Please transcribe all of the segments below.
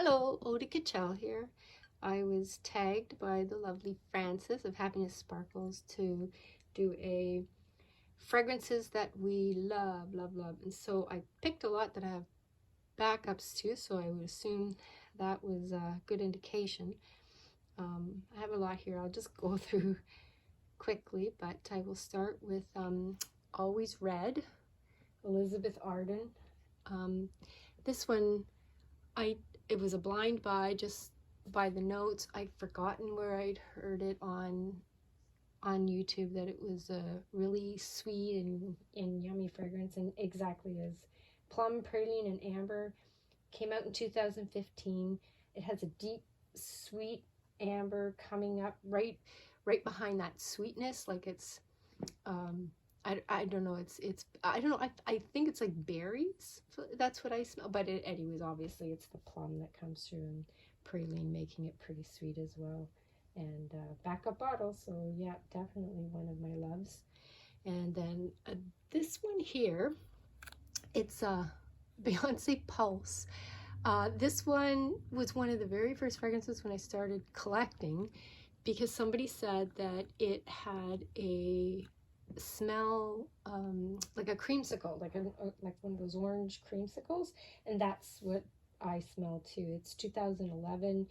Hello, Odi Kachel here. I was tagged by the lovely Frances of Happiness Sparkles to do a fragrances that we love, and so I picked a lot that I have backups to, so I would assume that was a good indication. I have a lot here. I'll just go through quickly, but I will start with Always Red, Elizabeth Arden. This one, it was a blind buy just by the notes. I'd forgotten where I'd heard it on YouTube that it was a really sweet and yummy fragrance, and exactly as plum, praline, and amber. Came out in 2015. It has a deep, sweet amber coming up right behind that sweetness. Like it's I don't know, I don't know, I think it's like berries. That's what I smell, but anyways, obviously it's the plum that comes through, and praline making it pretty sweet as well. And backup bottle, so yeah, definitely one of my loves. And then this one here, it's Beyonce Pulse. This one was one of the very first fragrances when I started collecting, because somebody said that it had a smell like a creamsicle, like one of those orange creamsicles, and that's what I smell too. It's 2011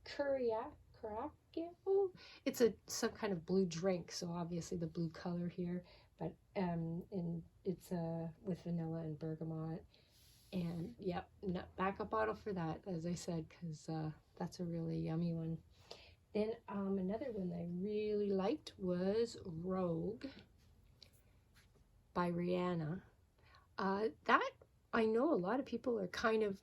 Curacao. It's some kind of blue drink, so obviously the blue color here, but and it's with vanilla and bergamot. And yep, backup bottle for that, as I said, because that's a really yummy one. Then another one that I really liked was Rogue by Rihanna. That, I know a lot of people are kind of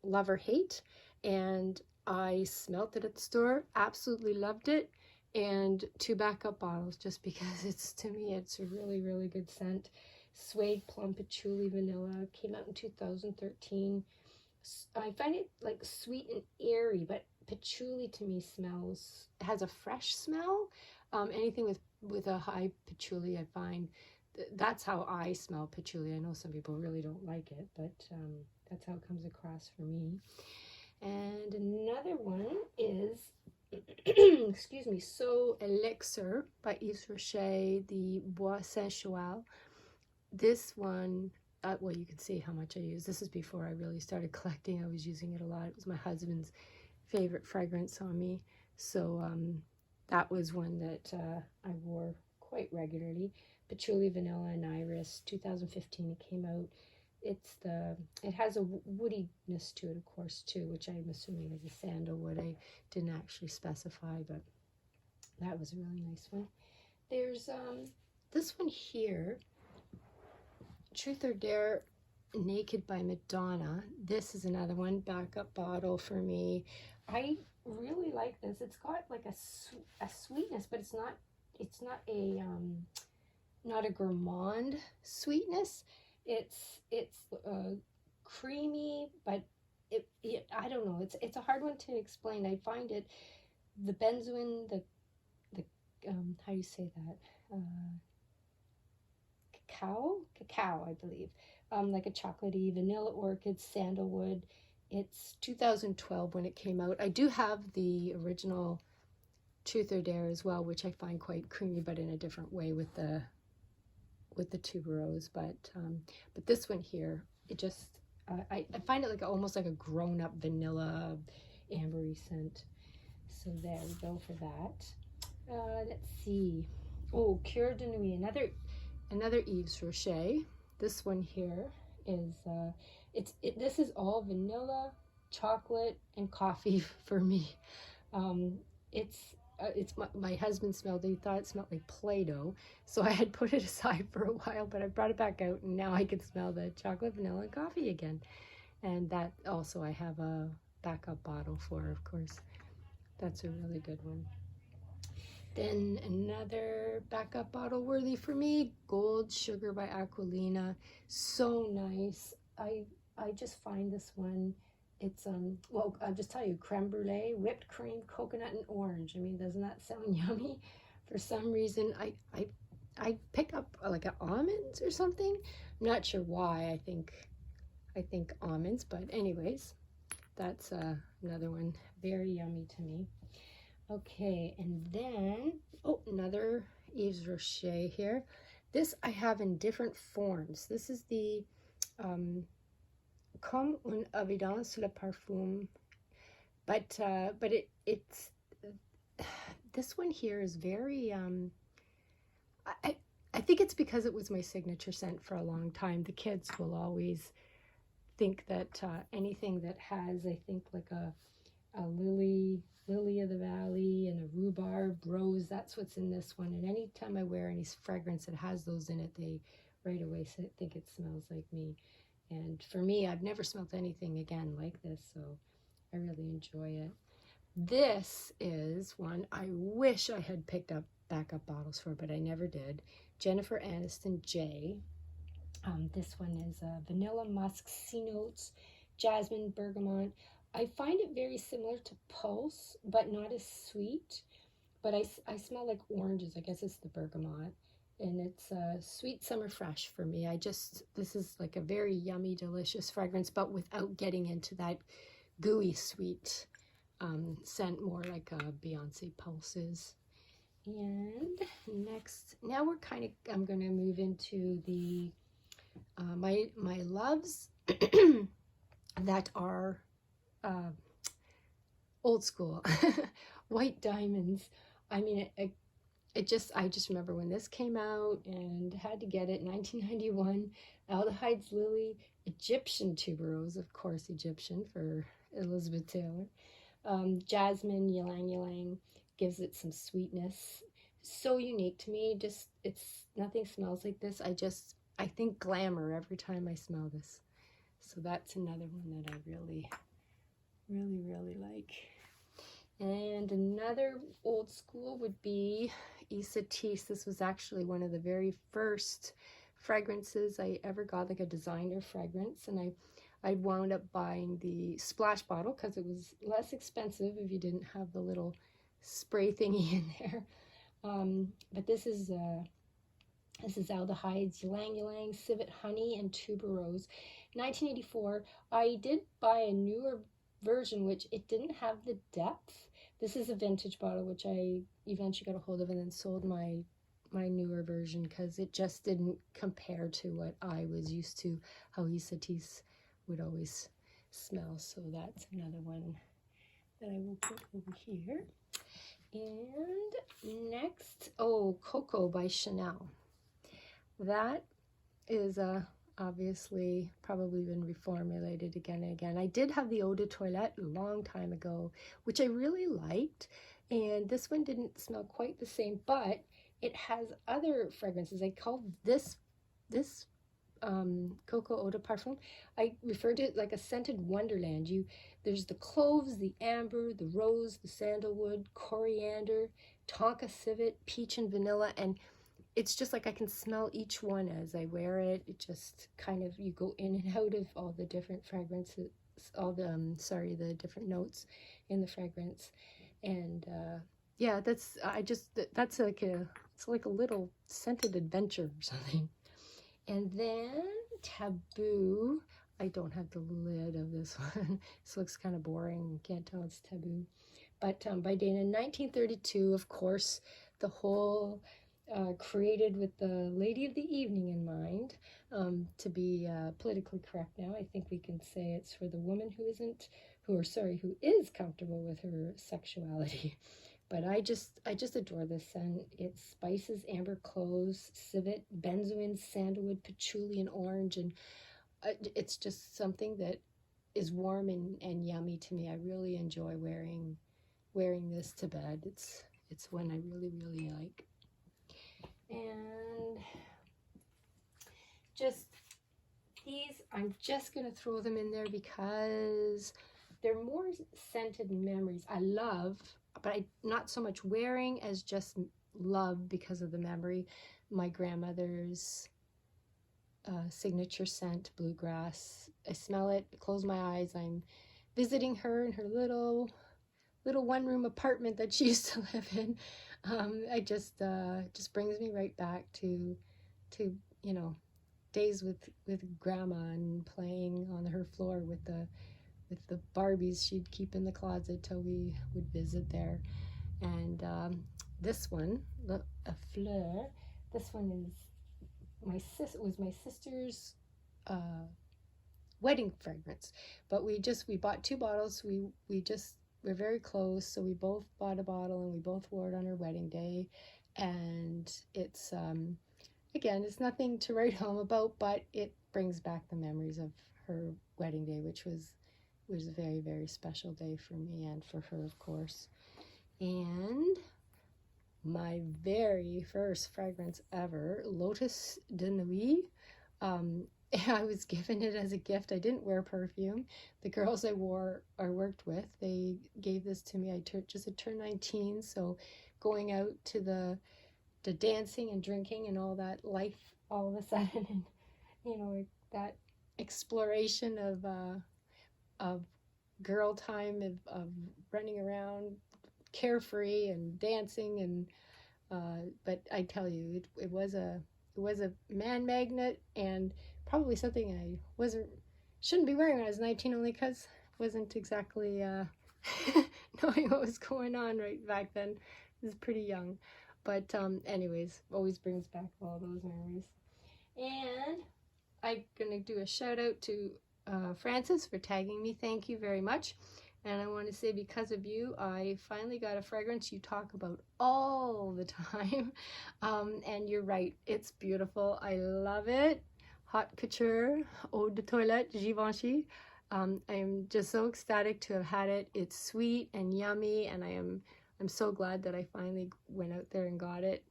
love or hate, and I smelt it at the store, absolutely loved it, and 2 backup bottles just because to me it's a really, really good scent. Suede, plum, patchouli, vanilla. Came out in 2013. I find it like sweet and airy, but patchouli to me has a fresh smell. Anything with a high patchouli, I find that's how I smell patchouli. I know some people really don't like it, but that's how it comes across for me. And another one is excuse me, So Elixir by Eau Crochet, the Bois Sensual. This one, well, you can see how much I use. This is before I really started collecting. I was using it a lot. It was my husband's favorite fragrance on me, so that was one that I wore quite regularly. Patchouli, vanilla, and iris. 2015 it came out. It has a woodiness to it, of course, too, which I'm assuming is a sandalwood. I didn't actually specify, but that was a really nice one. There's this one here, Truth or Dare Naked by Madonna. This is another one, backup bottle for me. I really like this. It's got like a sweetness, but it's not a gourmand sweetness. It's creamy, but I don't know. It's a hard one to explain. I find it, the benzoin, the how do you say that? Cacao, I believe. Like a chocolatey, vanilla orchid, sandalwood. It's 2012 when it came out. I do have the original Truth or Dare as well, which I find quite creamy, but in a different way with the tuberose. But this one here, it just I find it like almost like a grown-up vanilla ambery scent. So there we go for that. Let's see. Oh, Cure de Nuit, another Yves Rocher. This one here is this is all vanilla, chocolate, and coffee for me. My husband smelled it. He thought it smelled like Play-Doh, so I had put it aside for a while, but I brought it back out, and now I can smell the chocolate, vanilla, and coffee again. And that also I have a backup bottle for, of course. That's a really good one. Then another backup bottle worthy for me, Gold Sugar by Aquilina. So nice. I just find this one, it's well, I'll just tell you, creme brulee, whipped cream, coconut, and orange. I mean, doesn't that sound yummy? For some reason, I pick up like an almonds or something. I'm not sure why. I think I think almonds, but anyways, that's another one very yummy to me. Okay, and then, oh, another Yves Rocher here. This I have in different forms. This is the Comme une évidence sur le parfum, but it's this one here is very I think it's because it was my signature scent for a long time. The kids will always think that anything that has, I think, like a lily of the valley and a rhubarb rose, that's what's in this one. And anytime I wear any fragrance that has those in it, they right away think it smells like me. And for me, I've never smelled anything again like this, so I really enjoy it. This is one I wish I had picked up backup bottles for, but I never did. Jennifer Aniston J. This one is vanilla musk, sea notes, jasmine, bergamot. I find it very similar to Pulse, but not as sweet. But I smell like oranges. I guess it's the bergamot. And it's sweet summer fresh for me. This is like a very yummy, delicious fragrance, but without getting into that gooey sweet scent, more like Beyonce Pulse is. And next, now I'm going to move into the my loves that are old school. White diamonds. I mean, I just remember when this came out and had to get it. 1991, Aldehyde's Lily, Egyptian tuberose, of course, Egyptian for Elizabeth Taylor. Jasmine, ylang ylang, gives it some sweetness. So unique to me. Nothing smells like this. I think glamour every time I smell this. So that's another one that I really, really, really like. And another old school would be Isatis. This was actually one of the very first fragrances I ever got, like a designer fragrance. And I wound up buying the splash bottle because it was less expensive if you didn't have the little spray thingy in there. But this is Aldehydes, Ylang Ylang, Civet Honey, and Tuberose. 1984, I did buy a newer version, which it didn't have the depth. This is a vintage bottle, which I eventually got a hold of and then sold my newer version because it just didn't compare to what I was used to, how Isatis would always smell. So that's another one that I will put over here. And next, Coco by Chanel. That is obviously probably been reformulated again and again. I did have the Eau de Toilette a long time ago, which I really liked. And this one didn't smell quite the same, but it has other fragrances. I call this Coco Eau de Parfum, I refer to it like a scented wonderland. There's the cloves, the amber, the rose, the sandalwood, coriander, tonka civet, peach, and vanilla. And it's just like I can smell each one as I wear it. It just kind of, you go in and out of all the different fragrances, the different notes in the fragrance. And yeah, it's like a little scented adventure or something. And then Taboo. I don't have the lid of this one. This looks kind of boring. You can't tell it's Taboo. But by Dana, 1932, of course, the whole created with the lady of the evening in mind. To be politically correct now, I think we can say it's for the woman who is comfortable with her sexuality. But I just adore this scent. It spices amber cloves, civet, benzoin, sandalwood, patchouli, and orange, and it's just something that is warm and yummy to me. I really enjoy wearing this to bed. It's one I really, really like. And just these, I'm just gonna throw them in there because they're more scented memories. I love, but I not so much wearing as just love because of the memory. My grandmother's signature scent, Bluegrass. I smell it, close my eyes, I'm visiting her in her little one-room apartment that she used to live in. It just brings me right back to days with grandma and playing on her floor with the Barbies she'd keep in the closet till we would visit there. And this one, a fleur. This one is my sister's wedding fragrance. But we bought 2 bottles. We're very close, so we both bought a bottle and we both wore it on her wedding day. And it's again, it's nothing to write home about, but it brings back the memories of her wedding day, which was a very, very special day for me and for her, of course. And my very first fragrance ever, Lotus de Nuit. I was given it as a gift. I didn't wear perfume. The girls I worked with, they gave this to me. I just turned 19, so going out to the dancing and drinking and all that life all of a sudden, and you know, that exploration of girl time, of running around carefree and dancing, and but I tell you, it was a man magnet, and probably something I shouldn't be wearing when I was 19, only because I wasn't exactly knowing what was going on right back then. I was pretty young. But anyways, always brings back all those memories. And I'm going to do a shout out to Frances for tagging me. Thank you very much. And I want to say, because of you, I finally got a fragrance you talk about all the time. And you're right, it's beautiful. I love it. Haute Couture, Eau de Toilette, Givenchy. I'm just so ecstatic to have had it. It's sweet and yummy, and I'm so glad that I finally went out there and got it,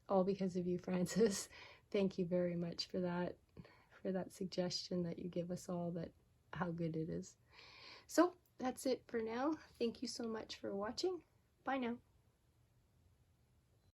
all because of you, Frances. Thank you very much for that suggestion that you give us all, that how good it is. So that's it for now. Thank you so much for watching. Bye now.